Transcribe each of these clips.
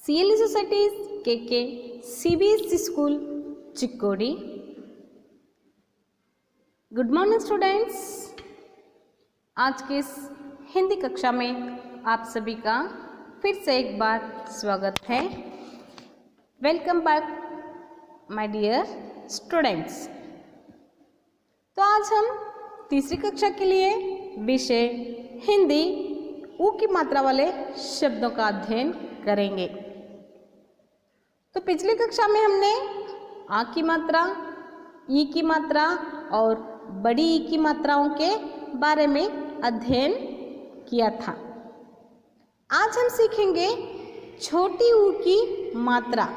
CLE societies KK CBSE school Chikkodi. Good morning students, आज के इस हिंदी कक्षा में आप सभी का फिर से एक बार स्वागत है। Welcome back my dear students. तो आज हम तीसरी कक्षा के लिए विषय हिंदी ऊ की मात्रा वाले शब्दों का अध्ययन करेंगे। तो पिछली कक्षा में हमने आ की मात्रा, ई की मात्रा और बड़ी ई की मात्राओं के बारे में अध्ययन किया था। आज हम सीखेंगे छोटी ऊ की मात्रा।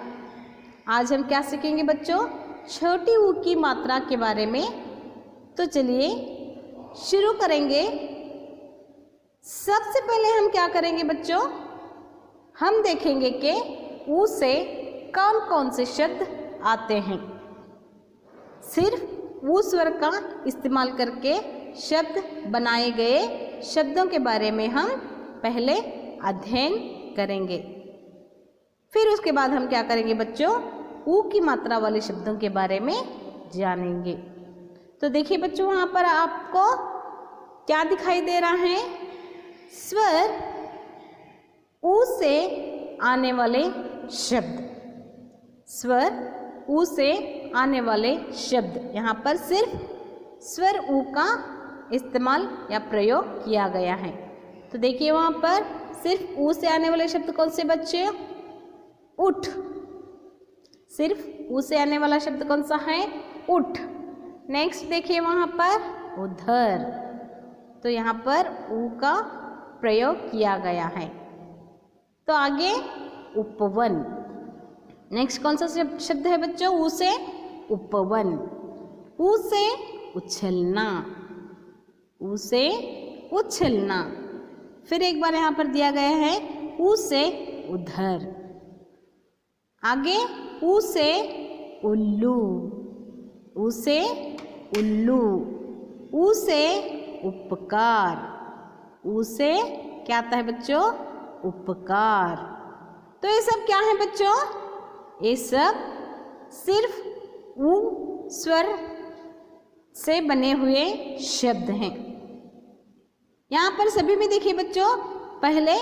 आज हम क्या सीखेंगे बच्चों? छोटी ऊ की मात्रा के बारे में। तो चलिए शुरू करेंगे। सबसे पहले हम क्या करेंगे बच्चों? हम देखेंगे कि ऊ से कौन कौन से शब्द आते हैं। सिर्फ ऊ स्वर का इस्तेमाल करके शब्द बनाए गए शब्दों के बारे में हम पहले अध्ययन करेंगे। फिर उसके बाद हम क्या करेंगे बच्चों? ऊ की मात्रा वाले शब्दों के बारे में जानेंगे। तो देखिए बच्चों, वहाँ पर आपको क्या दिखाई दे रहा है? स्वर ऊ से आने वाले शब्द। स्वर ऊ से आने वाले शब्द। यहाँ पर सिर्फ स्वर ऊ का इस्तेमाल या प्रयोग किया गया है। तो देखिए वहाँ पर सिर्फ ऊ से आने वाले शब्द कौन से बच्चे? उठ। सिर्फ ऊ से आने वाला शब्द कौन सा है? उठ। नेक्स्ट देखिए वहाँ पर उधर। तो यहाँ पर ऊ का प्रयोग किया गया है। तो आगे उपवन। नेक्स्ट कौन सा शब्द है बच्चों? ऊ से उपवन। ऊ से उछलना। ऊ से उछलना। फिर एक बार यहाँ पर दिया गया है ऊ से उधर। आगे ऊ से उल्लू। ऊ से उल्लू। ऊ से उपकार। ऊ से क्या आता है बच्चों? उपकार। तो ये सब क्या है बच्चों? ये सब सिर्फ ऊ स्वर से बने हुए शब्द हैं। यहाँ पर सभी में देखिए बच्चों पहले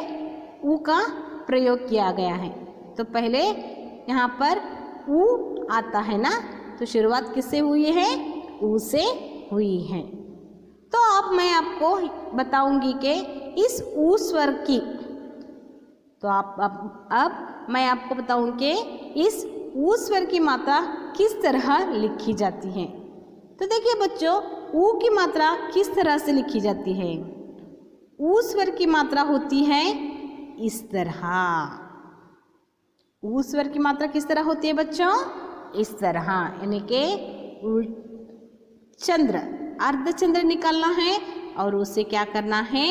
ऊ का प्रयोग किया गया है। तो पहले यहाँ पर ऊ आता है ना, तो शुरुआत किससे हुई है? ऊ से हुई है। तो अब मैं आपको बताऊंगी कि इस ऊ स्वर की, तो अब मैं आपको बताऊं कि इस ऊ स्वर की मात्रा किस तरह लिखी जाती है। तो देखिए बच्चों, ऊ की मात्रा किस तरह से लिखी जाती है? ऊ स्वर की मात्रा होती है इस तरह। ऊ स्वर की मात्रा किस तरह होती है बच्चों? इस तरह, यानी कि चंद्र, अर्धचंद्र निकालना है और उसे क्या करना है?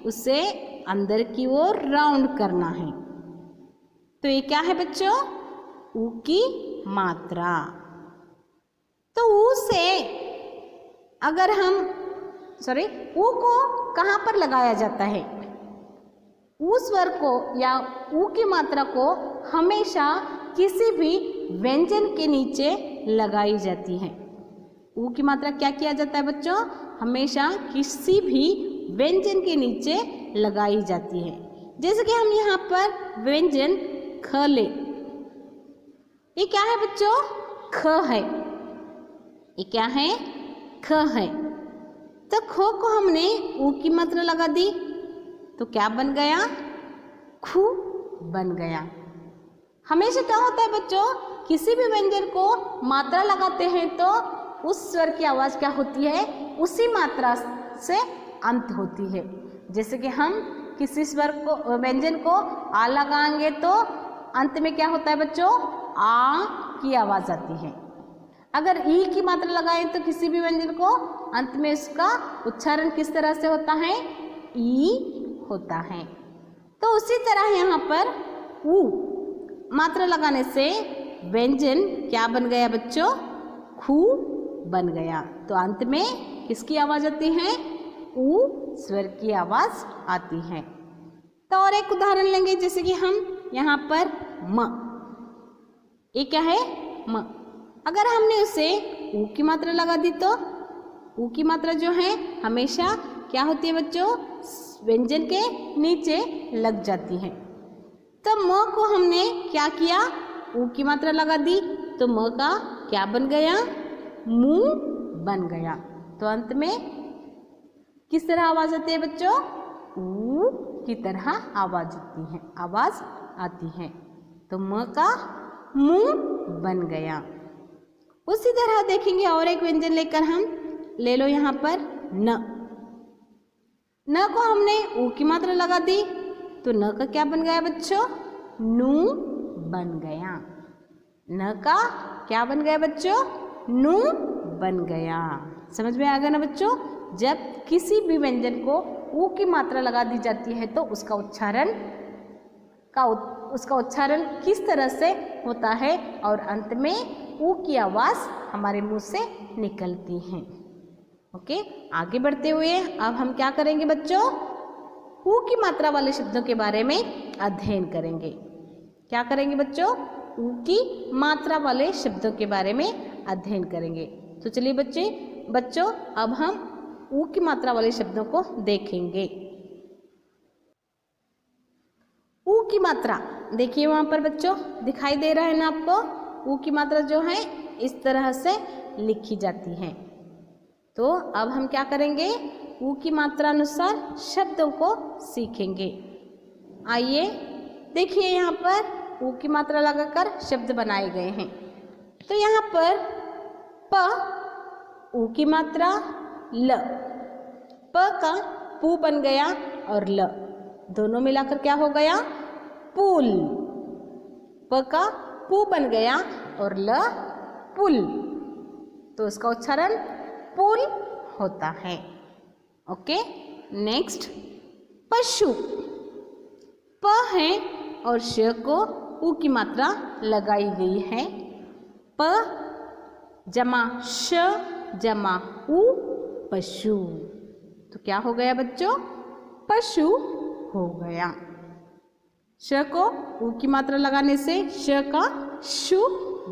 उसे अंदर की ओर राउंड करना है। तो ये क्या है बच्चों? ऊ की मात्रा। तो ऊ से अगर हम ऊ को कहाँ पर लगाया जाता है? ऊ स्वर को या ऊ की मात्रा को हमेशा किसी भी व्यंजन के नीचे लगाई जाती है। ऊ की मात्रा क्या किया जाता है बच्चों? हमेशा किसी भी व्यंजन के नीचे लगाई जाती है। जैसे कि हम यहाँ पर व्यंजन ख ले। ये क्या है बच्चों? ख है। ये क्या है? ख है। तो ख को हमने ऊ की मात्रा लगा दी तो क्या बन गया? खू बन गया। हमेशा क्या होता है बच्चों? किसी भी व्यंजन को मात्रा लगाते हैं तो उस स्वर की आवाज़ क्या होती है? उसी मात्रा से अंत होती है। जैसे कि हम किसी स्वर को, व्यंजन को आ लगाएंगे तो अंत में क्या होता है बच्चों? आ की आवाज़ आती है। अगर ई की मात्रा लगाएं तो किसी भी व्यंजन को अंत में इसका उच्चारण किस तरह से होता है? ई होता है। तो उसी तरह यहाँ पर ऊ मात्रा लगाने से व्यंजन क्या बन गया बच्चों? खू बन गया। तो अंत में किसकी आवाज़ आती है? ऊ स्वर की आवाज़ आती है। तो और एक उदाहरण लेंगे, जैसे कि हम यहाँ पर म, ये क्या है म। अगर हमने उसे ऊ की मात्रा लगा दी तो ऊ की मात्रा जो है हमेशा क्या होती है बच्चों, व्यंजन के नीचे लग जाती है। तो म को हमने क्या किया, ऊ की मात्रा लगा दी तो म का क्या बन गया, मुंह बन गया। तो अंत में किस तरह आवाज आती है बच्चों, ऊ की तरह आवाज आती है। तो म का मुंह बन गया। उसी तरह देखेंगे और एक व्यंजन लेकर हम, ले लो यहाँ पर न को हमने ऊ की मात्रा लगा दी तो न का क्या बन गया बच्चों, नू बन गया। न का क्या बन गया बच्चों, नू बन गया। समझ में आ गया ना बच्चों। जब किसी भी व्यंजन को ऊ की मात्रा लगा दी जाती है तो उसका उच्चारण किस तरह से होता है और अंत में ऊ की आवाज हमारे मुंह से निकलती है। ओके, आगे बढ़ते हुए अब हम क्या करेंगे बच्चों, ऊ की मात्रा वाले शब्दों के बारे में अध्ययन करेंगे। क्या करेंगे बच्चों, ऊ की मात्रा वाले शब्दों के बारे में अध्ययन करेंगे। तो चलिए बच्चों अब हम ऊ की मात्रा वाले शब्दों को देखेंगे। ऊ की मात्रा देखिए वहाँ पर बच्चों दिखाई दे रहा है ना आपको। ऊ की मात्रा जो है इस तरह से लिखी जाती है। तो अब हम क्या करेंगे, ऊ की मात्रा अनुसार शब्दों को सीखेंगे। आइए देखिए यहाँ पर ऊ की मात्रा लगाकर शब्द बनाए गए हैं। तो यहाँ पर प ऊ की मात्रा ल, प का पू बन गया और ल दोनों मिलाकर क्या हो गया, पुल। प का पू बन गया और ल पुल, तो इसका उच्चारण पुल होता है। ओके, नेक्स्ट पशु। प है और श को ऊ की मात्रा लगाई गई है। प जमा श जमा ऊ पशु, तो क्या हो गया बच्चों, पशु हो गया। श को ऊ की मात्रा लगाने से श का शु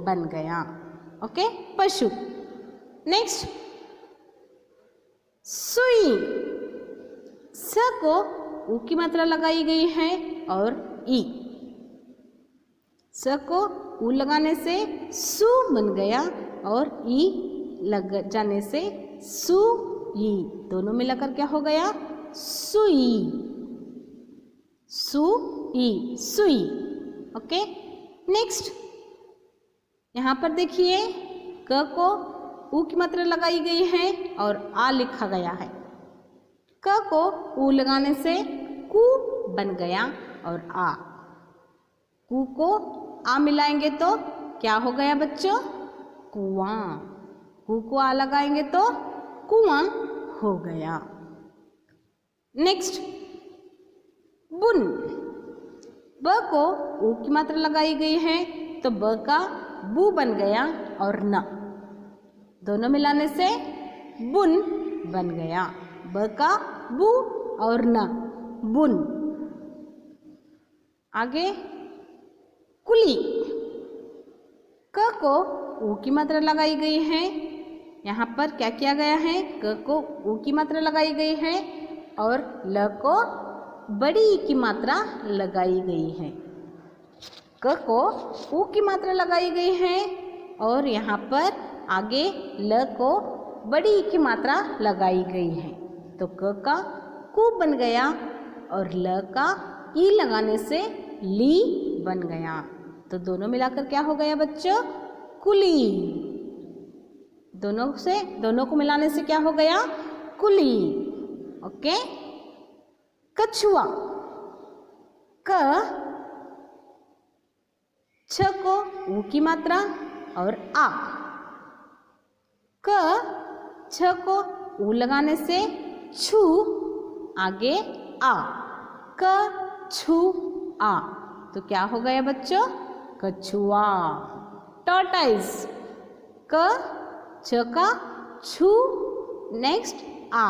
बन गया। ओके, पशु। नेक्स्ट सुई। स को ऊ की मात्रा लगाई गई है और ई, स को ऊ लगाने से सु बन गया और ई लग जाने से सु ई, दोनों मिलाकर क्या हो गया, सुई। सुई, सुई। ओके, नेक्स्ट यहाँ पर देखिए क को ऊ की मात्रा लगाई गई है और आ लिखा गया है। क को ऊ लगाने से कु बन गया और आ, कु को आ मिलाएंगे तो क्या हो गया बच्चों, कुआं। कु को आ लगाएंगे तो कुआं हो गया। नेक्स्ट बुन। ब को ऊ की मात्रा लगाई गई है तो ब का बू बन गया और न, दोनों मिलाने से बुन बन गया। ब का बू और न, बुन। आगे कुली। क को ऊ की मात्रा लगाई गई है, यहाँ पर क्या किया गया है, क को ऊ की मात्रा लगाई गई है और ल को बड़ी ई की मात्रा लगाई गई है। क को ऊ की मात्रा लगाई गई है और यहाँ पर आगे ल को बड़ी ई की मात्रा लगाई गई है, तो क का कु बन गया और ल का ई लगाने से ली बन गया, तो दोनों मिलाकर क्या हो गया बच्चों, कुली। दोनों को मिलाने से क्या हो गया, कुली। ओके, कछुआ। क छ को ऊ की मात्रा और आ, क छ को ऊ लगाने से छु, आगे आ, क छु आ, तो क्या हो गया बच्चों, कछुआ। टॉर्टाइज। क छ का छु, नेक्स्ट आ,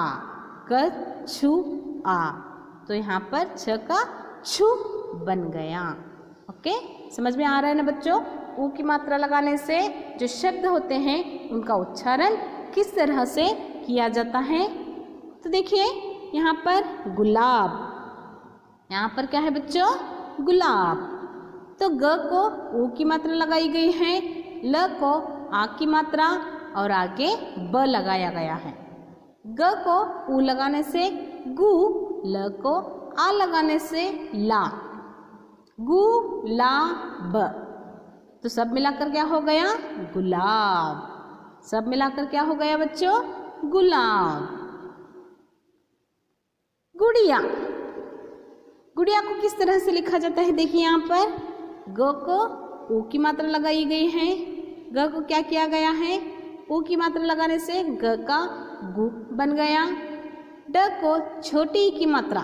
क छु आ, तो यहाँ पर छ का छु बन गया। ओके, समझ में आ रहा है ना बच्चों? ऊ की मात्रा लगाने से जो शब्द होते हैं उनका उच्चारण किस तरह से किया जाता है। तो देखिए यहाँ पर गुलाब, यहाँ पर क्या है बच्चों? गुलाब। तो ग को ऊ की मात्रा लगाई गई है, ल को आ की मात्रा और आगे ब लगाया गया है। ग को ऊ लगाने से गु, ल को आ लगाने से ला, गु ला ब। तो सब मिलाकर क्या हो गया? गुलाब। सब मिलाकर क्या हो गया बच्चों? गुलाब। गुड़िया, गुड़िया को किस तरह से लिखा जाता है? देखिए यहाँ पर ग को ऊ की मात्रा लगाई गई है, ग को क्या किया गया है? ऊ की मात्रा लगाने से ग का गु बन गया। ड को छोटी ई की मात्रा,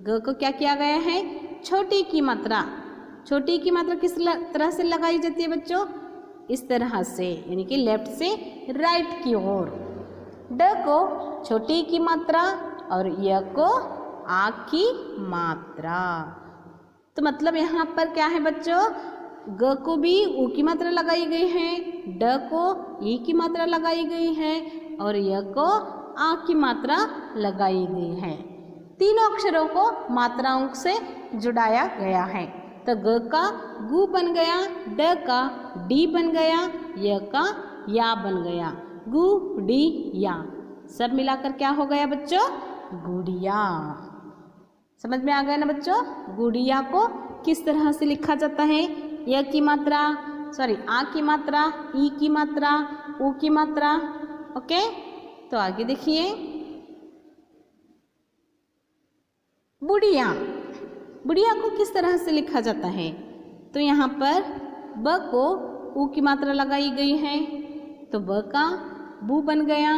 ग को क्या किया गया है? छोटी की मात्रा। छोटी की मात्रा किस तरह से लगाई जाती है बच्चों? इस तरह से, यानी कि लेफ्ट से राइट की ओर। ड को छोटी की मात्रा और य को आ की मात्रा। तो मतलब यहाँ पर क्या है बच्चों? ग को भी ऊ की मात्रा लगाई गई है, ड को ई की मात्रा लगाई गई है और य को आ की मात्रा लगाई गई है। तीनों अक्षरों को मात्राओं से जुड़ाया गया है। तो ग का गु बन गया, ड का डी बन गया, य का या बन गया। गु डी या, सब मिलाकर क्या हो गया बच्चों? गुड़िया। समझ में आ गया ना बच्चों? गुड़िया को किस तरह से लिखा जाता है? य की मात्रा, सॉरी आ की मात्रा, ई की मात्रा, ऊ की मात्रा। ओके, तो आगे देखिए बुढ़िया। बुढ़िया को किस तरह से लिखा जाता है? तो यहाँ पर ब को ऊ की मात्रा लगाई गई है, तो ब का बू बन गया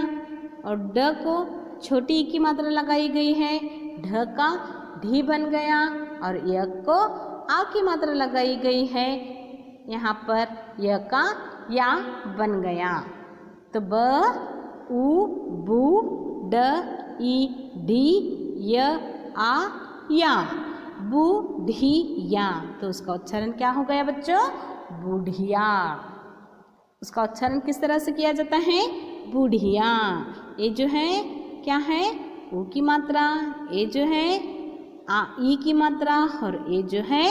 और ड को छोटी ई की मात्रा लगाई गई है, ढ का ढी बन गया और य को आ की मात्रा लगाई गई है, यहाँ पर य का या बन गया। तो ब ऊ बू ड ई डी य आ या, बुढ़िया। तो उसका उच्चारण क्या हो गया बच्चों? बुढ़िया। उसका उच्चारण किस तरह से किया जाता है? बुढ़िया। ये जो है क्या है? ऊ की मात्रा, ये जो है आ ई की मात्रा और ये जो है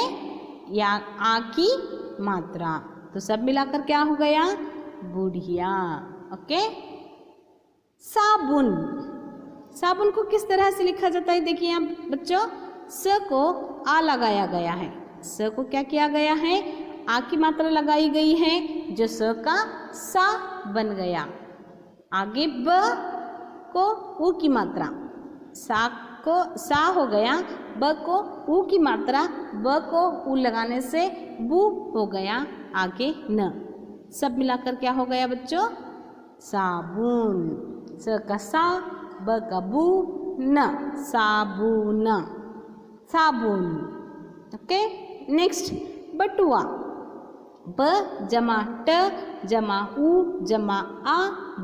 या आ की मात्रा। तो सब मिलाकर क्या हो गया? बुढ़िया। ओके, साबुन। साबुन को किस तरह से लिखा जाता है? देखिए यहाँ बच्चों, स को आ लगाया गया है, स को क्या किया गया है? आ की मात्रा लगाई गई है, जो स का सा बन गया। आगे ब को ऊ की मात्रा, सा को सा हो गया, ब को ऊ की मात्रा, ब को ऊ लगाने से बू हो गया, आगे न। सब मिलाकर क्या हो गया बच्चों? साबुन। स का सा, ब का बू, न, साबुन, साबुन। ओके, नेक्स्ट बटुआ। ब जमा ट जमा ऊ जमा आ,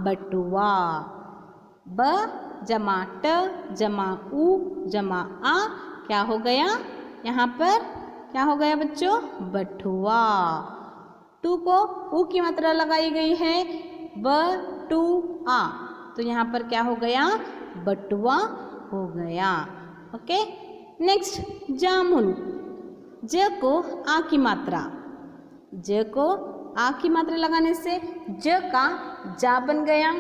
बटुआ। ब जमा ट जमा ऊ जमा आ, क्या हो गया? यहाँ पर क्या हो गया बच्चों? बटुआ। टू को ऊ की मात्रा लगाई गई है, ब टू आ, तो यहाँ पर क्या हो गया? बटुआ हो गया। ओके, नेक्स्ट जामुन। ज को आ की मात्रा, ज को आ की मात्रा लगाने से ज का जा बन गया,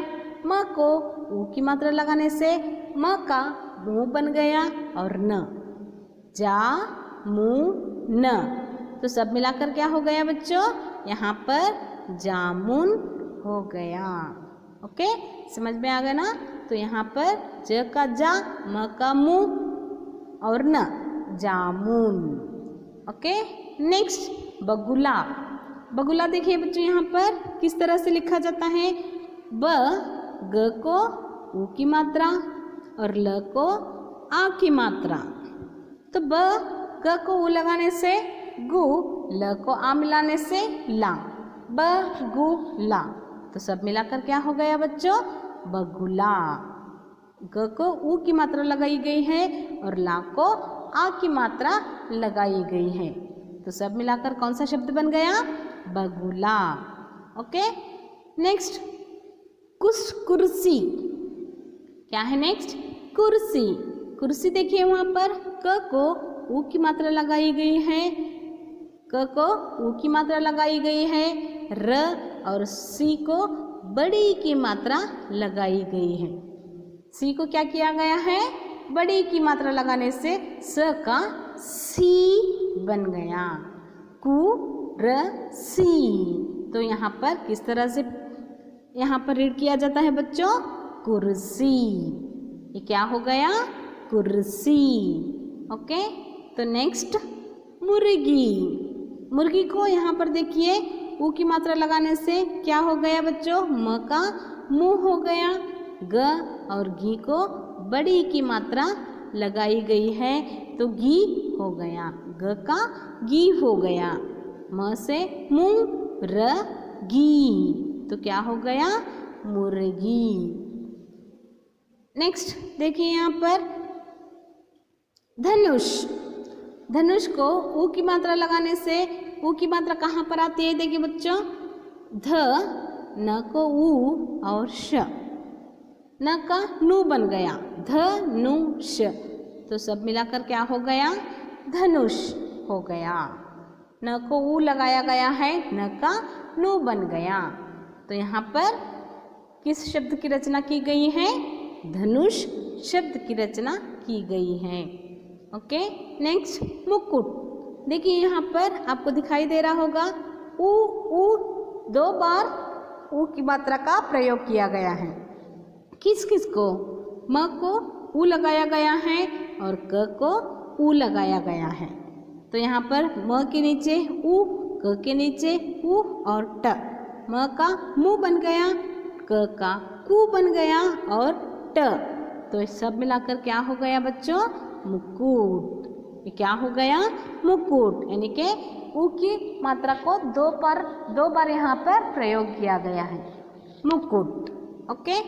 म को ऊ की मात्रा लगाने से म का मू बन गया और न, जा मू न। तो सब मिलाकर क्या हो गया बच्चों? यहाँ पर जामुन हो गया। ओके, समझ में आ गया ना? तो यहाँ पर ज का जा, म का मू और न, जामुन। ओके, नेक्स्ट बगुला। बगुला देखिए बच्चों, यहाँ पर किस तरह से लिखा जाता है? ब ग को ऊ की मात्रा और ल को आ की मात्रा। तो ब ग को ऊ लगाने से गु, ल को आ मिलाने से ला, ब गु ला। तो सब मिलाकर क्या हो गया बच्चों? बगुला। ग को ऊ की मात्रा लगाई गई है और ला को आ की मात्रा लगाई गई है। तो सब मिलाकर कौन सा शब्द बन गया? बगुला। ओके, नेक्स्ट कुर्सी। क्या है नेक्स्ट? कुर्सी। कुर्सी देखिए वहाँ पर क को ऊ की मात्रा लगाई गई है, क को ऊ की मात्रा लगाई गई है, र और सी को बड़ी की मात्रा लगाई गई है। सी को क्या किया गया है? बड़ी की मात्रा लगाने से स का सी बन गया, कुर्सी। तो यहाँ पर किस तरह से यहाँ पर रीड किया जाता है बच्चों? कुर्सी। ये क्या हो गया? कुर्सी। ओके, तो नेक्स्ट मुर्गी। मुर्गी को यहाँ पर देखिए ऊ की मात्रा लगाने से क्या हो गया बच्चों? म का मुंह हो गया, ग और घी को बड़ी की मात्रा लगाई गई है तो घी हो गया, ग का घी हो गया, म से मुंह, र घी, तो क्या हो गया? मुर्गी। नेक्स्ट देखिए यहाँ पर धनुष। धनुष को ऊ की मात्रा लगाने से ऊ की मात्रा कहाँ पर आती है? देखिए बच्चों, ध न को ऊ और श, न का नु बन गया, धनुष। तो सब मिलाकर क्या हो गया? धनुष हो गया। न को ऊ लगाया गया है, न का नु बन गया। तो यहाँ पर किस शब्द की रचना की गई है? धनुष शब्द की रचना की गई है। ओके, नेक्स्ट मुकुट। देखिए यहाँ पर आपको दिखाई दे रहा होगा ऊ दो बार ऊ की मात्रा का प्रयोग किया गया है। किस किस को? म को ऊ लगाया गया है और क को ऊ लगाया गया है। तो यहाँ पर म के नीचे ऊ, क के नीचे ऊ और ट, म का मुंह बन गया, क का कू बन गया और ट। तो सब मिलाकर क्या हो गया बच्चों? मुकुट। ये क्या हो गया? मुकुट। यानी कि ऊ की मात्रा को दो बार यहाँ पर प्रयोग किया गया है, मुकुट। ओके,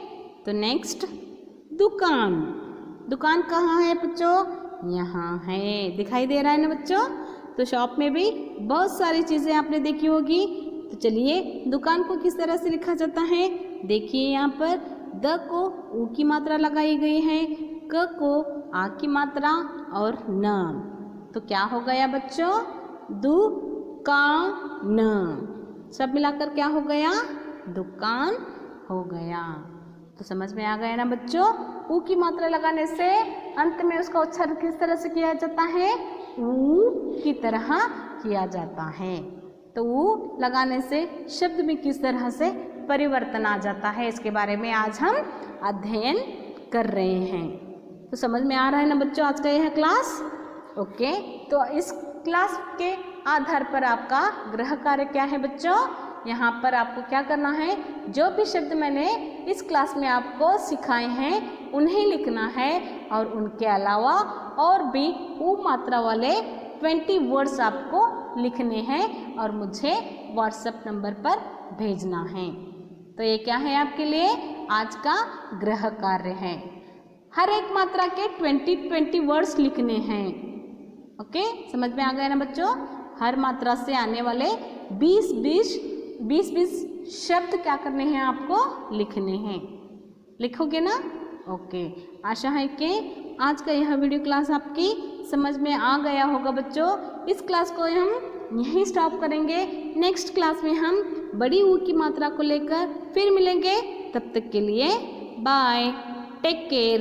तो नेक्स्ट दुकान। दुकान कहाँ है बच्चों? यहाँ है, दिखाई दे रहा है ना बच्चों? तो शॉप में भी बहुत सारी चीज़ें आपने देखी होगी। तो चलिए दुकान को किस तरह से लिखा जाता है? देखिए यहाँ पर द को ऊ की मात्रा लगाई गई है, क को आ की मात्रा और न, तो क्या हो गया बच्चों? दुकान। सब मिलाकर क्या हो गया? दुकान हो गया। तो समझ में आ गया ना बच्चों? ऊ की मात्रा लगाने से अंत में उसका उच्चारण किस तरह से किया जाता है? ऊ की तरह किया जाता है। तो ऊ लगाने से शब्द में किस तरह से परिवर्तन आ जाता है, इसके बारे में आज हम अध्ययन कर रहे हैं। तो समझ में आ रहा है ना बच्चों आज का यह क्लास? ओके, तो इस क्लास के आधार पर आपका गृह कार्य क्या है बच्चों? यहाँ पर आपको क्या करना है? जो भी शब्द मैंने इस क्लास में आपको सिखाए हैं उन्हें लिखना है और उनके अलावा और भी ऊ मात्रा वाले 20 वर्ड्स आपको लिखने हैं और मुझे व्हाट्सएप नंबर पर भेजना है। तो ये क्या है आपके लिए? आज का गृह कार्य है। हर एक मात्रा के 20 वर्ड्स लिखने हैं। ओके, समझ में आ गया ना बच्चों? हर मात्रा से आने वाले 20 शब्द क्या करने हैं? आपको लिखने हैं। लिखोगे ना? ओके, आशा है कि आज का यह वीडियो क्लास आपकी समझ में आ गया होगा बच्चों। इस क्लास को हम यहीं स्टॉप करेंगे। नेक्स्ट क्लास में हम बड़ी ऊ की मात्रा को लेकर फिर मिलेंगे। तब तक के लिए बाय, टेक केयर।